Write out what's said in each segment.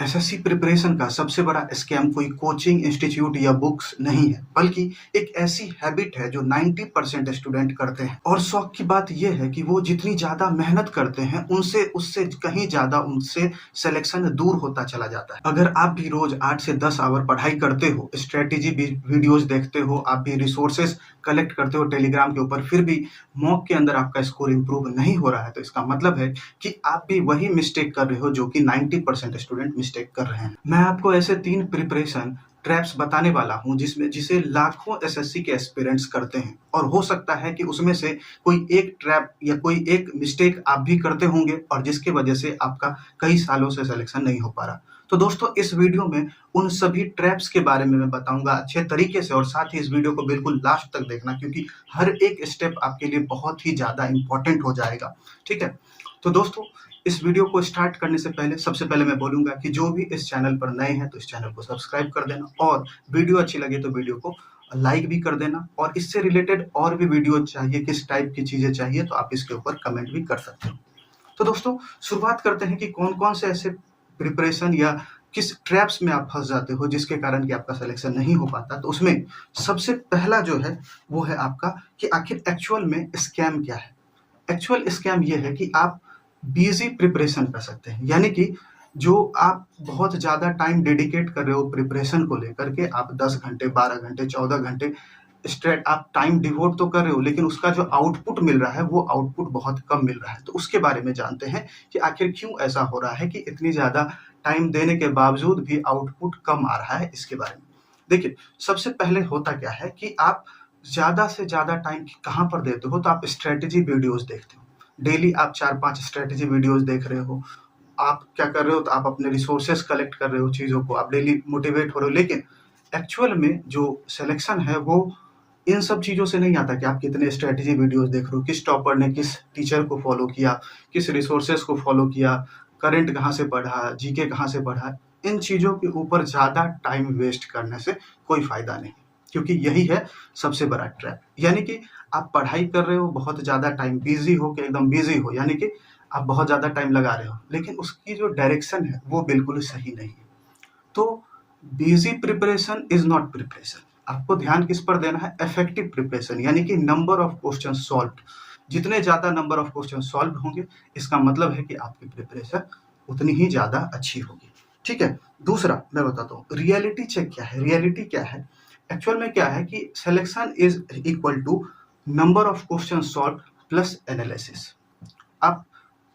SSC preparation का सबसे बड़ा स्कैम कोई कोचिंग इंस्टीट्यूट या बुक्स नहीं है, बल्कि एक ऐसी हैबिट है जो 90% स्टूडेंट करते हैं। और शौक की बात यह है कि वो जितनी ज़्यादा मेहनत करते हैं उनसे उससे कहीं ज़्यादा उनसे सिलेक्शन दूर होता चला जाता है। अगर आप भी रोज 8 से 10 आवर पढ़ाई करते हो, स्ट्रेटेजी वीडियोस देखते हो, आप भी रिसोर्सेज कलेक्ट करते हो टेलीग्राम के ऊपर, फिर भी मॉक के अंदर आपका स्कोर इंप्रूव नहीं हो रहा है, तो इसका मतलब है कि आप भी वही मिस्टेक कर रहे हो जो कि 90% स्टूडेंट मिस्टेक कर रहे हैं। मैं आपको ऐसे 3 प्रिपरेशन ट्रैप्स बताने वाला हूं जिसे लाखों एसएससी के एस्पिरेंट्स करते हैं, और हो सकता है कि उसमें से कोई एक ट्रैप या कोई एक मिस्टेक आप भी करते होंगे और जिसके वजह से आपका कई सालों से सिलेक्शन नहीं हो पा रहा। तो दोस्तों, इस वीडियो में उन सभी ट्रैप्स के बारे में मैं बताऊंगा अच्छे तरीके से, और साथ ही इस वीडियो को बिल्कुल लास्ट तक देखना, क्योंकि हर एक स्टेप आपके लिए बहुत ही ज्यादा इंपॉर्टेंट हो जाएगा। ठीक है, तो दोस्तों, इस वीडियो को स्टार्ट करने से पहले सबसे पहले मैं बोलूंगा कि जो भी इस चैनल पर नए हैं तो इस चैनल को सब्सक्राइब कर देना, और वीडियो अच्छी लगे तो वीडियो को लाइक भी कर देना, और इससे रिलेटेड और भी वीडियो चाहिए, किस टाइप की चीजें चाहिए, तो आप इसके ऊपर कमेंट भी कर सकते हो। तो दोस्तों, शुरुआत करते हैं कि कौन कौन से ऐसे प्रिपरेशन या किस ट्रैप्स में आप फंस जाते हो जिसके कारण कि आपका सिलेक्शन नहीं हो पाता। तो उसमें सबसे पहला जो है वो है आपका कि आखिर एक्चुअल में स्कैम क्या है। एक्चुअल स्कैम ये है कि आप बिजी प्रिपरेशन कर सकते हैं, यानी कि जो आप बहुत ज़्यादा टाइम डेडिकेट कर रहे हो प्रिपरेशन को लेकर के, आप 10 घंटे, 12 घंटे, 14 घंटे स्ट्रेट आप टाइम डिवोट तो कर रहे हो, लेकिन उसका जो आउटपुट मिल रहा है वो आउटपुट बहुत कम मिल रहा है। तो उसके बारे में जानते हैं कि आखिर क्यों ऐसा हो रहा है कि इतनी ज़्यादा टाइम देने के बावजूद भी आउटपुट कम आ रहा है। इसके बारे में देखिए, सबसे पहले होता क्या है कि आप ज़्यादा से ज़्यादा टाइम कहाँ पर देते हो, तो आप स्ट्रेटेजी वीडियोस देखते हो। डेली आप 4-5 स्ट्रेटेजी वीडियोस देख रहे हो। आप क्या कर रहे हो, तो आप अपने रिसोर्सेस कलेक्ट कर रहे हो, चीज़ों को आप डेली मोटिवेट हो रहे हो, लेकिन एक्चुअल में जो सिलेक्शन है वो इन सब चीज़ों से नहीं आता कि आप कितने स्ट्रेटेजी वीडियोस देख रहे हो, किस टॉपर ने किस टीचर को फॉलो किया, किस रिसोर्सेस को फॉलो किया, करंट कहाँ से पढ़ा, जीके कहाँ से पढ़ा। इन चीज़ों के ऊपर ज़्यादा टाइम वेस्ट करने से कोई फ़ायदा नहीं, क्योंकि यही है सबसे बड़ा ट्रैप। यानी कि आप पढ़ाई कर रहे हो, बहुत ज़्यादा टाइम बिजी हो के एकदम बिजी हो, यानी कि आप बहुत ज़्यादा टाइम लगा रहे हो, लेकिन उसकी जो डायरेक्शन है वो बिल्कुल सही नहीं है। तो busy preparation is not preparation. आपको ध्यान किस पर देना है, इफेक्टिव प्रिपरेशन, यानी कि नंबर ऑफ क्वेश्चन सॉल्व। जितने ज्यादा नंबर ऑफ क्वेश्चन सॉल्व होंगे, इसका मतलब है कि आपकी प्रिपरेशन उतनी ही ज्यादा अच्छी होगी। ठीक है, दूसरा मैं बताता हूँ रियलिटी चेक क्या है। रियलिटी क्या है, एक्चुअल में क्या है कि selection is equal to number of question solve plus analysis. आप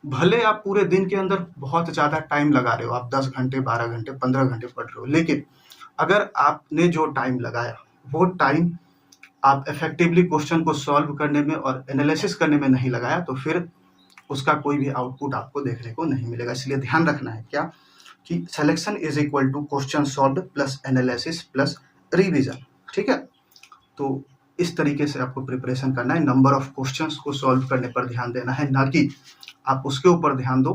भले आप पूरे दिन के अंदर बहुत ज़्यादा टाइम लगा रहे हो, आप 10 घंटे, 12 घंटे, 15 घंटे पढ़ रहे हो, लेकिन अगर आपने जो टाइम लगाया वो टाइम आप इफेक्टिवली क्वेश्चन को सॉल्व करने में और एनालिसिस करने में नहीं लगाया, तो फिर उसका कोई भी आउटपुट आपको देखने को नहीं मिलेगा। इसलिए ध्यान रखना है क्या कि selection is equal to question solve plus analysis plus revision. ठीक है, तो इस तरीके से आपको प्रिपरेशन करना है। नंबर ऑफ क्वेश्चंस को सॉल्व करने पर ध्यान देना है, ना कि आप उसके ऊपर ध्यान दो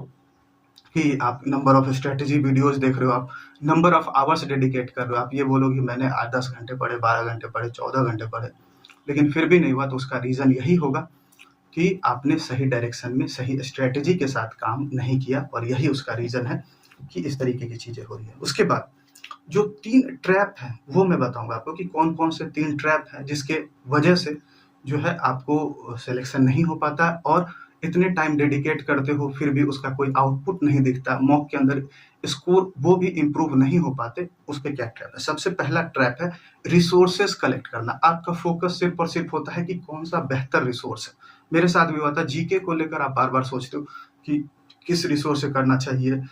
कि आप नंबर ऑफ स्ट्रेटेजी वीडियोस देख रहे हो, आप नंबर ऑफ आवर्स डेडिकेट कर रहे हो। आप ये बोलो कि मैंने 8-10 घंटे पढ़े, 12 घंटे पढ़े, 14 घंटे पढ़े, लेकिन फिर भी नहीं हुआ, तो उसका रीज़न यही होगा कि आपने सही डायरेक्शन में सही स्ट्रेटेजी के साथ काम नहीं किया, और यही उसका रीज़न है कि इस तरीके की चीज़ें हो रही है। उसके बाद जो 3 ट्रैप हैं वो मैं बताऊंगा आपको कि कौन कौन से 3 ट्रैप हैं जिसके वजह से जो है आपको सिलेक्शन नहीं हो पाता, और इतने टाइम डेडिकेट करते हो फिर भी उसका कोई आउटपुट नहीं दिखता, मॉक के अंदर स्कोर वो भी इम्प्रूव नहीं हो पाते। उसके क्या ट्रैप है, सबसे पहला ट्रैप है रिसोर्सेस कलेक्ट करना। आपका फोकस सिर्फ और सिर्फ होता है कि कौन सा बेहतर रिसोर्स है। मेरे साथ भी हुआ था, जीके को लेकर आप बार बार सोचते हो कि किस रिसोर्स से करना चाहिए।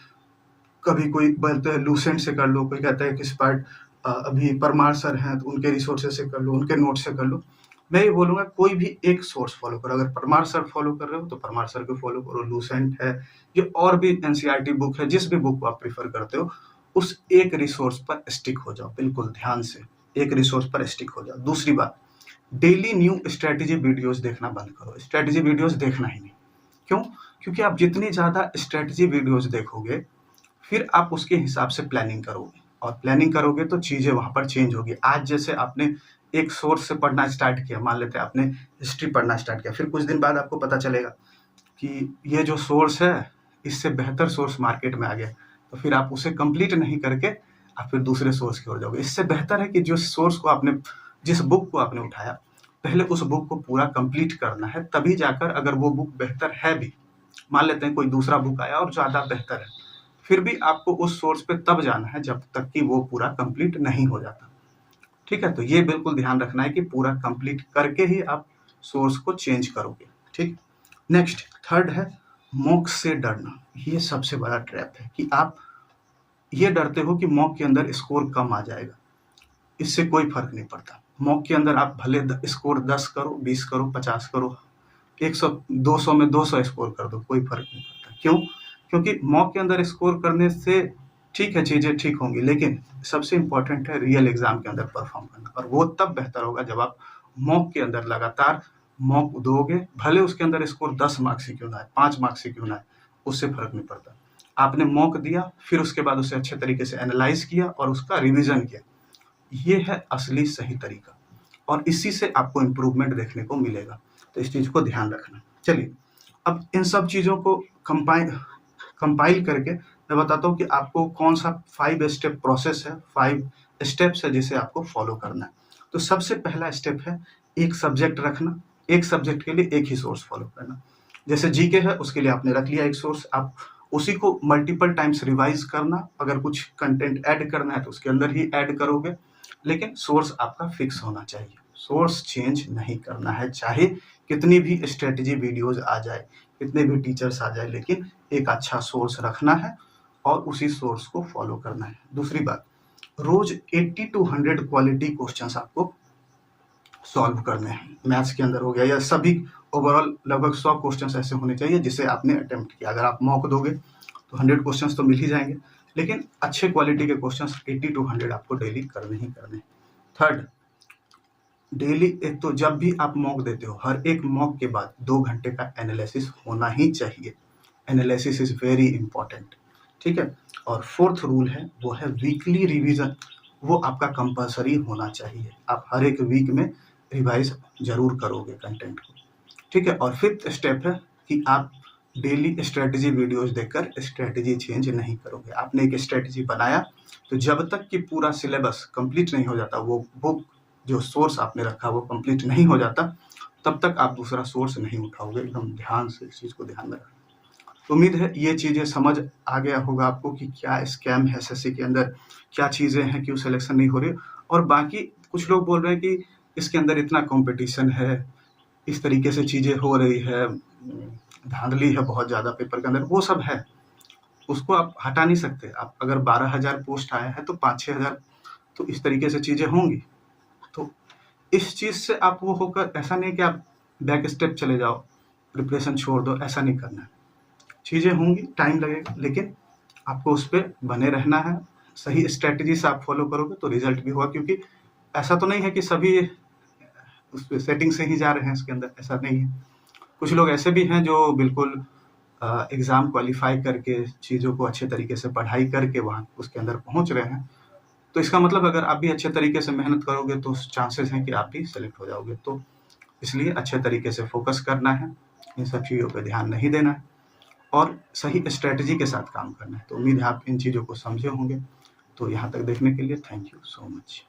कभी कोई बोलते हैं लूसेंट से कर लो, कोई कहता है किस पार्ट अभी परमार सर हैं तो उनके रिसोर्सेज से कर लो, उनके नोट से कर लो। मैं ये बोलूँगा कोई भी एक सोर्स फॉलो करो। अगर परमार सर फॉलो कर रहे हो तो परमार सर को फॉलो करो, लूसेंट है, ये और भी एनसीईआरटी बुक है, जिस भी बुक को आप प्रीफर करते हो उस एक रिसोर्स पर स्टिक हो जाओ, बिल्कुल ध्यान से एक रिसोर्स पर स्टिक हो जाओ। दूसरी बात, डेली न्यू स्ट्रेटेजी वीडियोस देखना बंद करो। स्ट्रेटेजी वीडियोस देखना ही नहीं। क्यों? क्योंकि आप जितनी ज़्यादा स्ट्रेटेजी वीडियोस देखोगे फिर आप उसके हिसाब से प्लानिंग करोगे, और प्लानिंग करोगे तो चीज़ें वहाँ पर चेंज होगी। आज जैसे आपने एक सोर्स से पढ़ना स्टार्ट किया, मान लेते हैं आपने हिस्ट्री पढ़ना स्टार्ट किया, फिर कुछ दिन बाद आपको पता चलेगा कि ये जो सोर्स है इससे बेहतर सोर्स मार्केट में आ गया, तो फिर आप उसे कंप्लीट नहीं करके आप फिर दूसरे सोर्स की ओर जाओगे। इससे बेहतर है कि जिस बुक को आपने उठाया, पहले उस बुक को पूरा कंप्लीट करना है, तभी जाकर अगर वो बुक बेहतर है भी, मान लेते हैं कोई दूसरा बुक आया और ज़्यादा बेहतर है, फिर भी आपको उस सोर्स पे तब जाना है जब तक कि वो पूरा कंप्लीट नहीं हो जाता। ठीक है, तो ये बिल्कुल ध्यान रखना है कि पूरा कंप्लीट करके ही आप सोर्स को चेंज करोगे। ठीक, नेक्स्ट थर्ड है मॉक से डरना। ये सबसे बड़ा ट्रैप है कि आप ये डरते हो कि मॉक के अंदर स्कोर कम आ जाएगा। इससे कोई फर्क नहीं पड़ता। मॉक के अंदर आप भले स्कोर 10 करो, 20 करो, 50 करो, 100 200 में 200 स्कोर कर दो, कोई फर्क नहीं पड़ता। क्यों? क्योंकि मॉक के अंदर स्कोर करने से ठीक है, चीज़ें ठीक होंगी, लेकिन सबसे इंपॉर्टेंट है रियल एग्जाम के अंदर परफॉर्म करना, और वो तब बेहतर होगा जब आप मॉक के अंदर लगातार मॉक दोगे। भले उसके अंदर स्कोर 10 मार्क्स ही क्यों ना है, 5 मार्क्स ही क्यों ना है, उससे फर्क नहीं पड़ता। आपने मॉक दिया, फिर उसके बाद उसे अच्छे तरीके से एनालाइज किया और उसका रिविजन किया। ये है असली सही तरीका, और इसी से आपको इम्प्रूवमेंट देखने को मिलेगा। तो इस चीज़ को ध्यान रखना। चलिए, अब इन सब चीज़ों को कंपाइल करके मैं बताता हूँ कि आपको कौन सा 5 स्टेप प्रोसेस है, 5 स्टेप्स है जिसे आपको फॉलो करना है। तो सबसे पहला स्टेप है एक सब्जेक्ट रखना, एक सब्जेक्ट के लिए एक ही सोर्स फॉलो करना। जैसे जीके है, उसके लिए आपने रख लिया एक सोर्स, आप उसी को मल्टीपल टाइम्स रिवाइज करना। अगर कुछ कंटेंट ऐड करना है तो उसके अंदर ही ऐड करोगे, लेकिन सोर्स आपका फिक्स होना चाहिए। सोर्स चेंज नहीं करना है, चाहे कितनी भी स्ट्रेटजी वीडियोज आ जाए, कितने भी टीचर्स आ जाए, लेकिन एक अच्छा सोर्स रखना है और उसी सोर्स को फॉलो करना है। दूसरी बात, रोज 80 to 100 क्वालिटी क्वेश्चंस आपको सॉल्व करने हैं। मैथ्स के अंदर हो गया, या सभी ओवरऑल लगभग 100 क्वेश्चंस ऐसे होने चाहिए जिसे आपने अटेम्प्ट किया। अगर आप मॉक दोगे तो 100 क्वेश्चंस तो मिल ही जाएंगे, लेकिन अच्छे क्वालिटी के क्वेश्चंस 80 to 100 आपको डेली करने ही करने। थर्ड, डेली एक तो जब भी आप मॉक देते हो, हर एक मॉक के बाद 2 घंटे का एनालिसिस होना ही चाहिए। Analysis is very important. ठीक है, और फोर्थ रूल है वो है वीकली रिवीजन। वो आपका कंपलसरी होना चाहिए। आप हर एक वीक में रिवाइज जरूर करोगे कंटेंट को। ठीक है, और फिफ्थ स्टेप है कि आप डेली स्ट्रेटजी वीडियोस देखकर स्ट्रेटजी चेंज नहीं करोगे। आपने एक स्ट्रेटजी बनाया, तो जब तक कि पूरा सिलेबस कंप्लीट नहीं हो जाता, वो बुक जो सोर्स आपने रखा वो कंप्लीट नहीं हो जाता, तब तक आप दूसरा सोर्स नहीं उठाओगे। एकदम ध्यान से इस चीज़ को ध्यान में रखना। उम्मीद है ये चीज़ें समझ आ गया होगा आपको कि क्या स्कैम है एसएससी के अंदर, क्या चीज़ें हैं, क्यों सिलेक्शन नहीं हो रही। और बाकी कुछ लोग बोल रहे हैं कि इसके अंदर इतना कंपटीशन है, इस तरीके से चीज़ें हो रही है, धांधली है बहुत ज़्यादा पेपर के अंदर, वो सब है, उसको आप हटा नहीं सकते। आप अगर 12,000 पोस्ट आया है तो 5-6 हज़ार तो इस तरीके से चीज़ें होंगी। तो इस चीज़ से आप वो होकर, ऐसा नहीं कि आप बैक स्टेप चले जाओ, प्रिपरेशन छोड़ दो, ऐसा नहीं करना है। चीज़ें होंगी, टाइम लगेगा, लेकिन आपको उस पर बने रहना है। सही स्ट्रेटजी से आप फॉलो करोगे तो रिजल्ट भी होगा, क्योंकि ऐसा तो नहीं है कि सभी उस सेटिंग से ही जा रहे हैं इसके अंदर, ऐसा नहीं है। कुछ लोग ऐसे भी हैं जो बिल्कुल एग्ज़ाम क्वालिफाई करके, चीज़ों को अच्छे तरीके से पढ़ाई करके वहाँ उसके अंदर पहुँच रहे हैं। तो इसका मतलब अगर आप भी अच्छे तरीके से मेहनत करोगे तो चांसेस हैं कि आप भी सेलेक्ट हो जाओगे। तो इसलिए अच्छे तरीके से फोकस करना है, इन सब चीज़ों पे ध्यान नहीं देना है और सही स्ट्रेटजी के साथ काम करना है। तो उम्मीद है आप इन चीज़ों को समझे होंगे। तो यहाँ तक देखने के लिए थैंक यू सो मच।